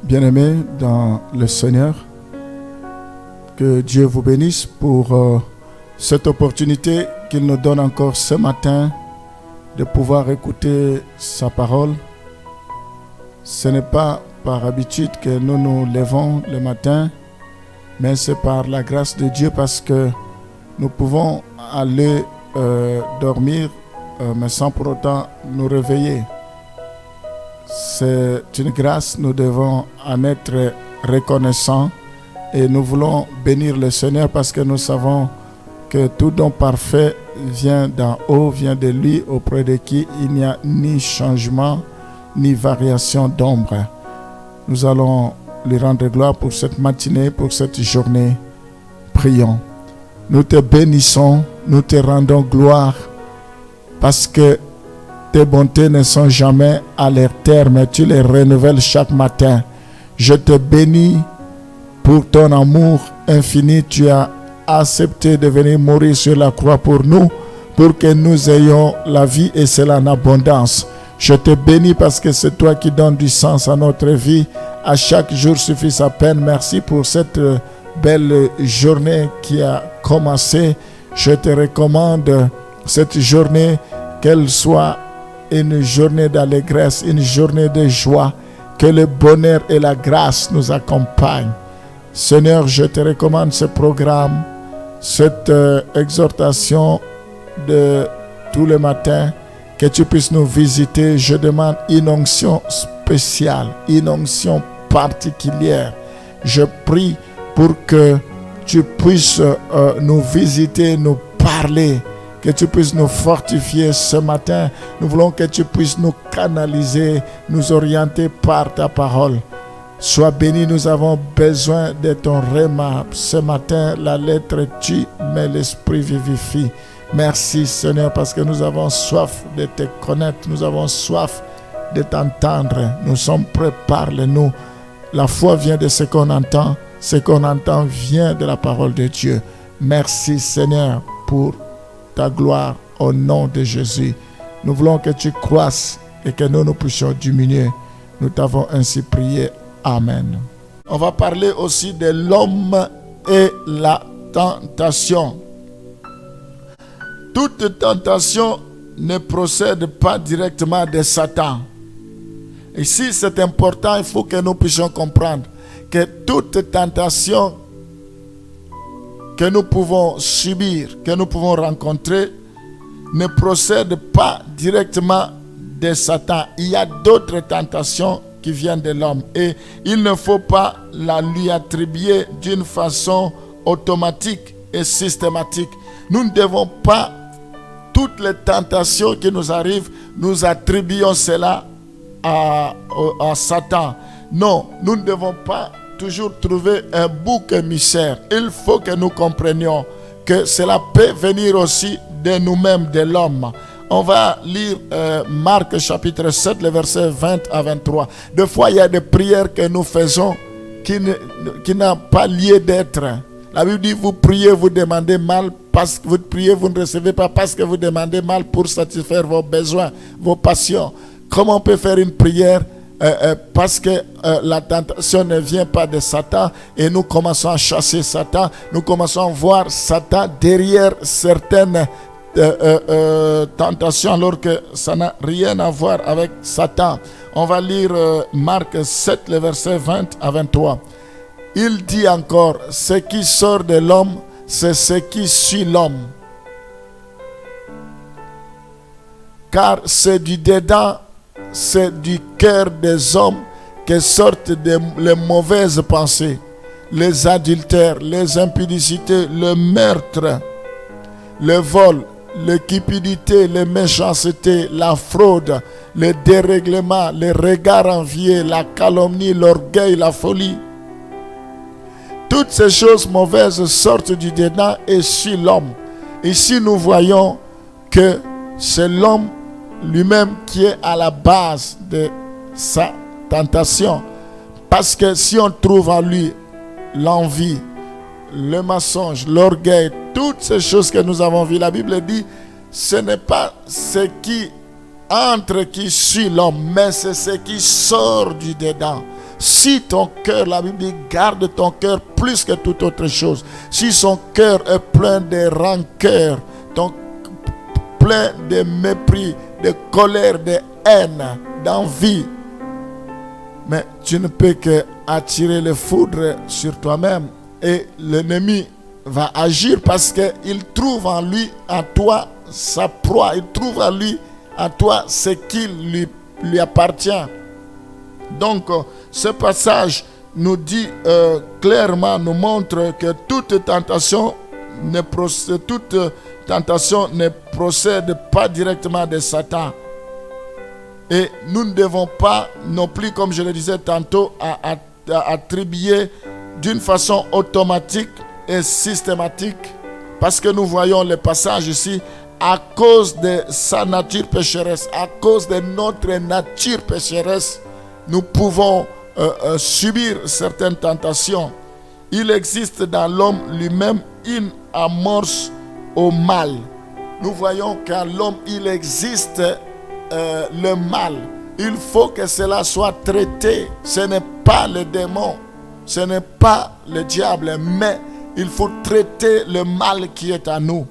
Bien-aimés dans le Seigneur, que Dieu vous bénisse pour cette opportunité qu'il nous donne encore ce matin de pouvoir écouter sa parole. Ce n'est pas par habitude que nous nous levons le matin, mais c'est par la grâce de Dieu parce que nous pouvons aller dormir, mais sans pour autant nous réveiller. C'est une grâce, nous devons en être reconnaissants et nous voulons bénir le Seigneur parce que nous savons que tout don parfait vient d'en haut, vient de lui auprès de qui il n'y a ni changement ni variation d'ombre. Nous allons lui rendre gloire pour cette matinée, pour cette journée. Prions. Nous te bénissons, nous te rendons gloire parce que tes bontés ne sont jamais à leur terme, mais tu les renouvelles chaque matin. Je te bénis pour ton amour infini. Tu as accepté de venir mourir sur la croix pour nous, pour que nous ayons la vie et cela en abondance. Je te bénis parce que c'est toi qui donnes du sens à notre vie. À chaque jour suffit sa peine. Merci pour cette belle journée qui a commencé. Je te recommande cette journée, qu'elle soit une journée d'allégresse, une journée de joie, que le bonheur et la grâce nous accompagnent. Seigneur, je te recommande ce programme, cette exhortation de tous les matins, que tu puisses nous visiter. Je demande une onction spéciale, une onction particulière. Je prie pour que tu puisses nous visiter, nous parler, que tu puisses nous fortifier ce matin. Nous voulons que tu puisses nous canaliser, nous orienter par ta parole. Sois béni, nous avons besoin de ton rhéma. Ce matin, la lettre tue, mais l'esprit vivifie. Merci Seigneur parce que nous avons soif de te connaître. Nous avons soif de t'entendre. Nous sommes prêts, parle-nous. La foi vient de ce qu'on entend. Ce qu'on entend vient de la parole de Dieu. Merci Seigneur pour ta gloire au nom de Jésus. Nous voulons que tu croisses et que nous puissions diminuer. Nous t'avons ainsi prié. Amen. On va parler aussi de l'homme et la tentation. Toute tentation ne procède pas directement de Satan. Ici, c'est important, il faut que nous puissions comprendre que toute tentation que nous pouvons subir, que nous pouvons rencontrer, ne procède pas directement de Satan. Il y a d'autres tentations qui viennent de l'homme et il ne faut pas la lui attribuer d'une façon automatique et systématique. Nous ne devons pas, toutes les tentations qui nous arrivent, nous attribuons cela à Satan. Non, nous ne devons pas toujours trouver un bouc émissaire. Il faut que nous comprenions que cela peut venir aussi de nous-mêmes, de l'homme. On va lire Marc chapitre 7, les versets 20 à 23. Des fois, il y a des prières que nous faisons qui n'ont pas lieu d'être. La Bible dit, vous priez, vous demandez mal, parce que vous priez, vous ne recevez pas parce que vous demandez mal pour satisfaire vos besoins, vos passions. Comment on peut faire une prière parce que la tentation ne vient pas de Satan et nous commençons à chasser Satan, nous commençons à voir Satan derrière certaines tentations alors que ça n'a rien à voir avec Satan. On va lire Marc 7, les versets 20 à 23. Il dit encore, ce qui sort de l'homme, c'est ce qui suit l'homme. Car c'est du dedans, c'est du cœur des hommes que sortent les mauvaises pensées, les adultères, les impudicités, le meurtre, le vol, la cupidité, les méchancetés, la fraude, le dérèglement, les regards envieux, la calomnie, l'orgueil, la folie. Toutes ces choses mauvaises sortent du dedans et suivent l'homme. Ici, nous voyons que c'est l'homme lui-même qui est à la base de sa tentation. Parce que si on trouve en lui l'envie, le mensonge, l'orgueil, toutes ces choses que nous avons vues, la Bible dit, ce n'est pas ce qui entre qui suit l'homme, mais c'est ce qui sort du dedans. Si ton cœur, la Bible dit, garde ton cœur plus que toute autre chose. Si son cœur est plein de rancœur, plein de mépris, de colère, de haine, d'envie, mais tu ne peux que attirer le foudre sur toi-même. Et l'ennemi va agir parce qu'il trouve en lui, en toi, sa proie. Il trouve en lui, en toi, ce qui lui appartient. Donc, ce passage nous dit clairement, nous montre que toute tentation ne procède pas directement de Satan. Et nous ne devons pas non plus, comme je le disais tantôt, attribuer d'une façon automatique et systématique, parce que nous voyons le passage ici, à cause de sa nature pécheresse, à cause de notre nature pécheresse, nous pouvons subir certaines tentations. Il existe dans l'homme lui-même une amorce au mal. Nous voyons qu'en l'homme, il existe le mal. Il faut que cela soit traité. Ce n'est pas le démon, ce n'est pas le diable, mais il faut traiter le mal qui est à nous.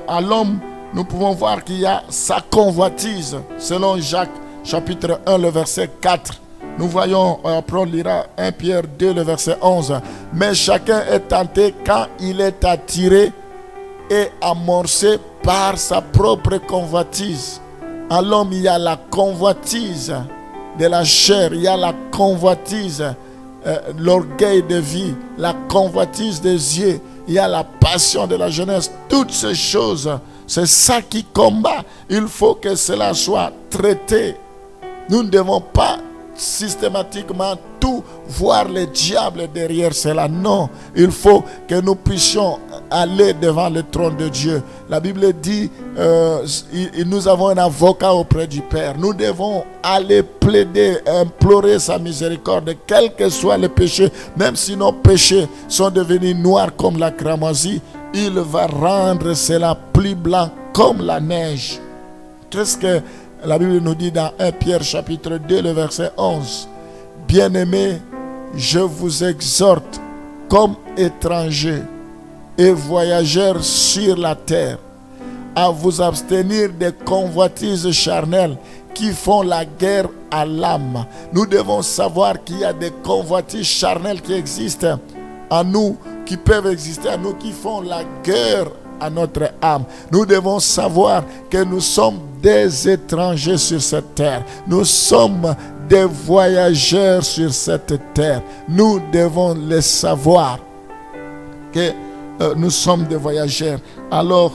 À l'homme, nous pouvons voir qu'il y a sa convoitise, selon Jacques chapitre 1, le verset 4. Nous voyons, après on lira 1 Pierre 2, le verset 11. Mais chacun est tenté quand il est attiré et amorcé par sa propre convoitise. À l'homme, il y a la convoitise de la chair, il y a la convoitise, l'orgueil de vie, la convoitise des yeux, il y a la passion de la jeunesse. Toutes ces choses, c'est ça qui combat. Il faut que cela soit traité. Nous ne devons pas systématiquement tout voir le diable derrière cela. Non, il faut que nous puissions aller devant le trône de Dieu. La Bible dit, nous avons un avocat auprès du Père. Nous devons aller plaider, implorer sa miséricorde, quel que soit le péché. Même si nos péchés sont devenus noirs comme la cramoisie, il va rendre cela plus blanc comme la neige. Qu'est-ce que la Bible nous dit dans 1 Pierre chapitre 2, le verset 11. Bien-aimés, je vous exhorte comme étrangers et voyageurs sur la terre à vous abstenir des convoitises charnelles qui font la guerre à l'âme. Nous devons savoir qu'il y a des convoitises charnelles qui existent en nous, qui peuvent exister en nous, qui font la guerre à notre âme. Nous devons savoir que nous sommes des étrangers sur cette terre. Nous sommes des voyageurs sur cette terre. Nous devons le savoir que nous sommes des voyageurs. Alors,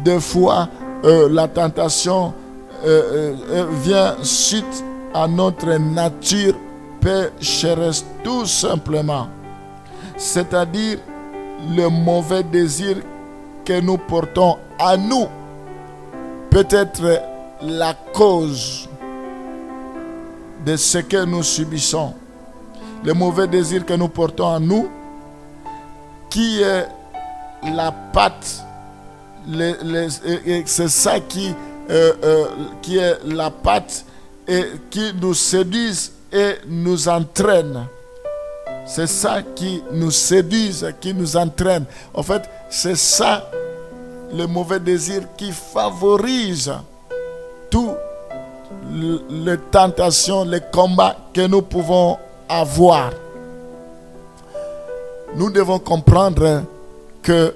des fois, la tentation vient suite à notre nature pécheresse, tout simplement. C'est-à-dire le mauvais désir que nous portons à nous peut être la cause de ce que nous subissons. Le mauvais désir que nous portons à nous, qui est la patte, c'est ça qui est la patte et qui nous séduise et nous entraîne. C'est ça qui nous séduise, qui nous entraîne. En fait, c'est ça, le mauvais désir qui favorise toutes les tentations, les combats que nous pouvons avoir. Nous devons comprendre qu'il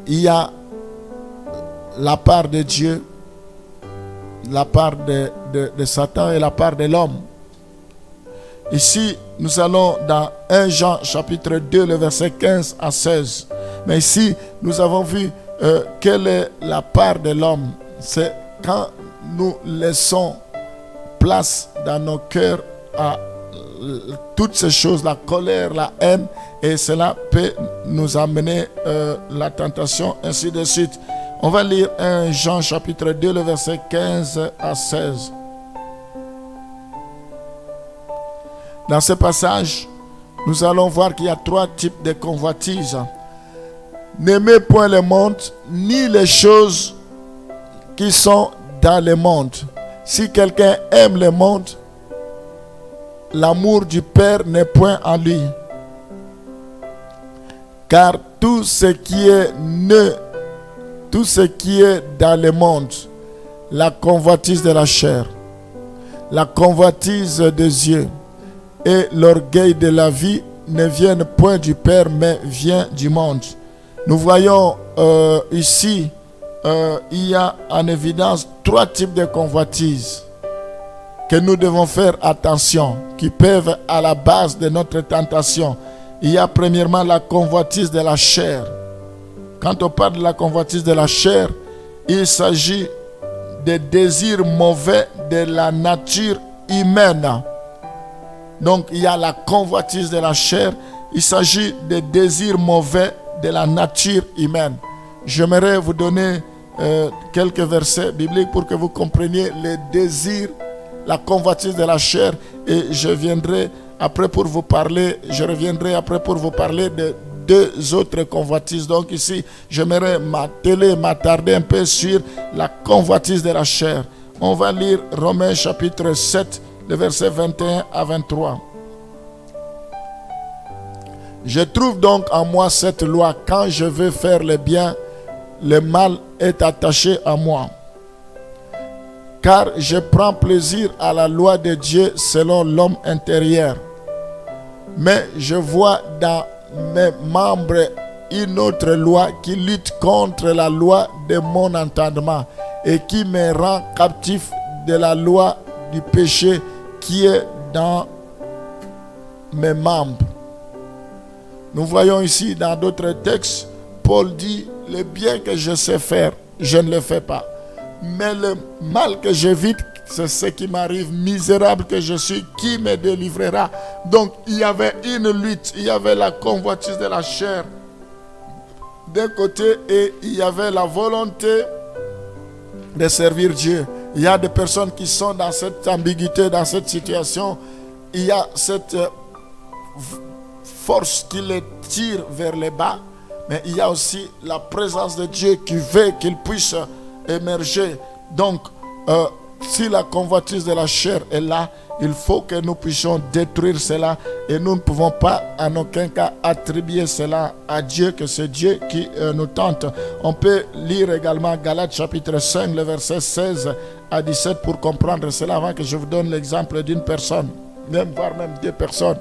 y a la part de Dieu, la part de Satan et la part de l'homme. Ici, nous allons dans 1 Jean chapitre 2, le verset 15 à 16. Mais ici, nous avons vu quelle est la part de l'homme. C'est quand nous laissons place dans nos cœurs à toutes ces choses, la colère, la haine, et cela peut nous amener la tentation, ainsi de suite. On va lire 1 Jean chapitre 2, le verset 15 à 16. Dans ce passage, nous allons voir qu'il y a 3 types de convoitises. N'aimez point le monde, ni les choses qui sont dans le monde. Si quelqu'un aime le monde, l'amour du Père n'est point en lui. Car tout ce qui est dans le monde, la convoitise de la chair, la convoitise des yeux et l'orgueil de la vie ne viennent point du Père, mais vient du monde. Nous voyons ici, il y a en évidence 3 types de convoitises que nous devons faire attention, qui peuvent à la base de notre tentation. Il y a premièrement la convoitise de la chair. Quand on parle de la convoitise de la chair, il s'agit des désirs mauvais de la nature humaine. Donc il y a la convoitise de la chair. Il s'agit des désirs mauvais de la nature humaine. J'aimerais vous donner quelques versets bibliques pour que vous compreniez les désirs, la convoitise de la chair, et je reviendrai après pour vous parler de 2 autres convoitises. Donc ici, j'aimerais m'attarder un peu sur la convoitise de la chair. On va lire Romains chapitre 7, le verset 21 à 23. Je trouve donc en moi cette loi: quand je veux faire le bien, le mal est attaché à moi. Car je prends plaisir à la loi de Dieu selon l'homme intérieur. Mais je vois dans mes membres une autre loi qui lutte contre la loi de mon entendement et qui me rend captif de la loi du péché qui est dans mes membres. Nous voyons ici dans d'autres textes, Paul dit: le bien que je sais faire, je ne le fais pas. Mais le mal que j'évite, c'est ce qui m'arrive. Misérable que je suis, qui me délivrera? Donc il y avait une lutte, il y avait la convoitise de la chair d'un côté et il y avait la volonté de servir Dieu. Il y a des personnes qui sont dans cette ambiguïté, dans cette situation. Il y a cette force qui les tire vers le bas, mais il y a aussi la présence de Dieu qui veut qu'ils puissent émerger. Donc si la convoitise de la chair est là, il faut que nous puissions détruire cela, et nous ne pouvons pas en aucun cas attribuer cela à Dieu, que c'est Dieu qui nous tente. On peut lire également Galates chapitre 5, le verset 16 à 17 pour comprendre cela, avant que je vous donne l'exemple d'une personne, voire même 2 personnes.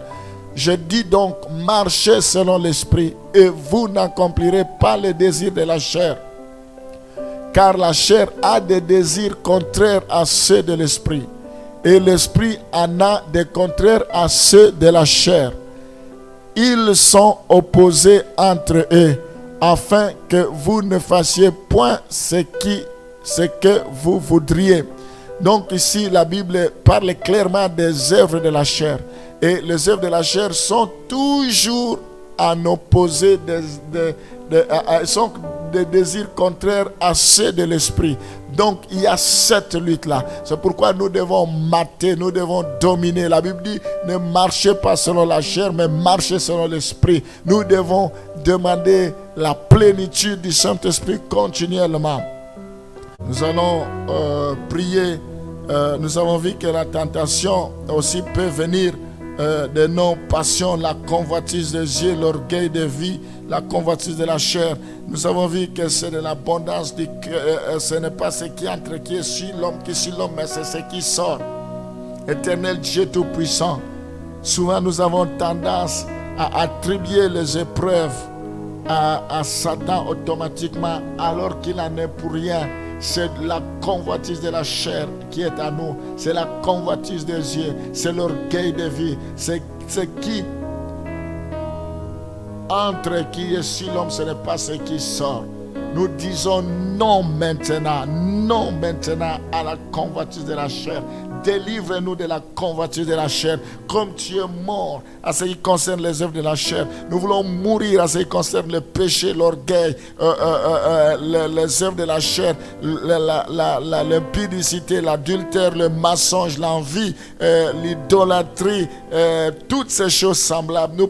Je dis donc, marchez selon l'esprit et vous n'accomplirez pas les désirs de la chair. Car la chair a des désirs contraires à ceux de l'esprit, et l'esprit en a des contraires à ceux de la chair. Ils sont opposés entre eux, afin que vous ne fassiez point ce que vous voudriez. Donc ici, la Bible parle clairement des œuvres de la chair. Et les œuvres de la chair sont toujours en opposé sont des désirs contraires à ceux de l'esprit. Donc il y a cette lutte-là. C'est pourquoi nous devons mater, nous devons dominer. La Bible dit: ne marchez pas selon la chair, mais marchez selon l'esprit. Nous devons demander la plénitude du Saint-Esprit continuellement. Nous allons prier. Nous avons vu que la tentation aussi peut venir de nos passions, la convoitise des yeux, l'orgueil de vie, la convoitise de la chair. Nous avons vu que c'est de l'abondance du cœur. Ce n'est pas ce qui entre qui est sur l'homme, mais c'est ce qui sort. Éternel Dieu Tout-Puissant, souvent nous avons tendance à attribuer les épreuves à Satan automatiquement, alors qu'il n'en est pour rien. C'est la convoitise de la chair qui est à nous. C'est la convoitise des yeux. C'est l'orgueil de vie. C'est ce qui entre qui est sur l'homme, ce n'est pas ce qui sort. Nous disons non maintenant à la convoitise de la chair. Délivre-nous de la convoitise de la chair. Comme tu es mort à ce qui concerne les œuvres de la chair, nous voulons mourir à ce qui concerne le péché, l'orgueil, les œuvres de la chair, l'impudicité, l'adultère, le mensonge, l'envie, l'idolâtrie, toutes ces choses semblables. Nous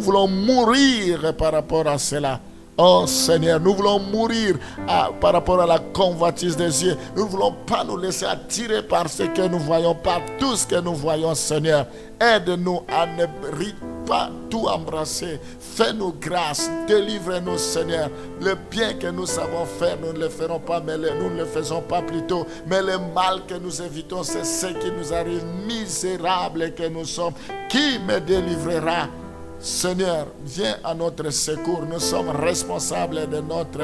voulons mourir par rapport à cela. Oh Seigneur, nous voulons mourir par rapport à la convoitise des yeux. Nous ne voulons pas nous laisser attirer par ce que nous voyons, par tout ce que nous voyons, Seigneur. Aide-nous à ne pas tout embrasser. Fais-nous grâce, délivre-nous, Seigneur. Le bien que nous savons faire, nous ne le ferons pas, mais nous ne le faisons pas plutôt. Mais le mal que nous évitons, c'est ce qui nous arrive, misérable que nous sommes. Qui me délivrera? Seigneur, viens à notre secours. Nous sommes responsables de notre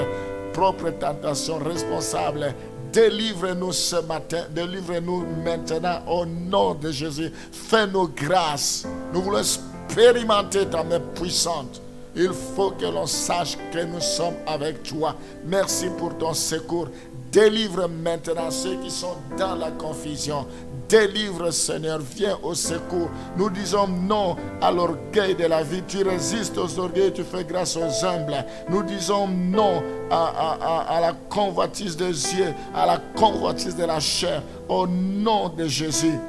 propre tentation, responsables. Délivre-nous ce matin, délivre-nous maintenant au nom de Jésus. Fais-nous grâce. Nous voulons expérimenter ta main puissante. Il faut que l'on sache que nous sommes avec toi. Merci pour ton secours. Délivre maintenant ceux qui sont dans la confusion. Délivre, Seigneur, viens au secours. Nous disons non à l'orgueil de la vie. Tu résistes aux orgueils, tu fais grâce aux humbles. Nous disons non à la convoitise des yeux, à la convoitise de la chair. Au nom de Jésus,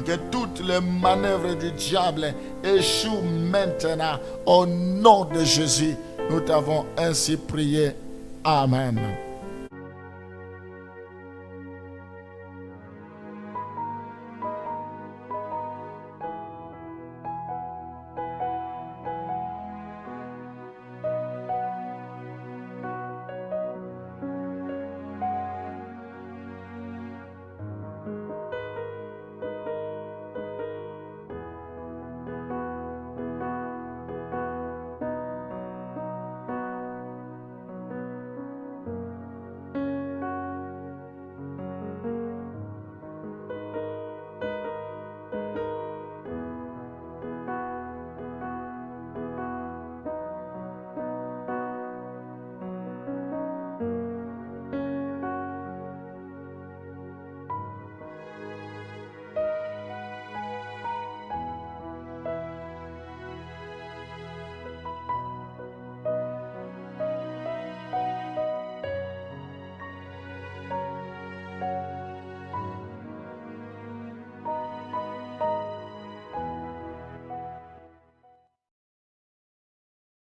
que toutes les manœuvres du diable échouent maintenant. Au nom de Jésus, nous t'avons ainsi prié. Amen.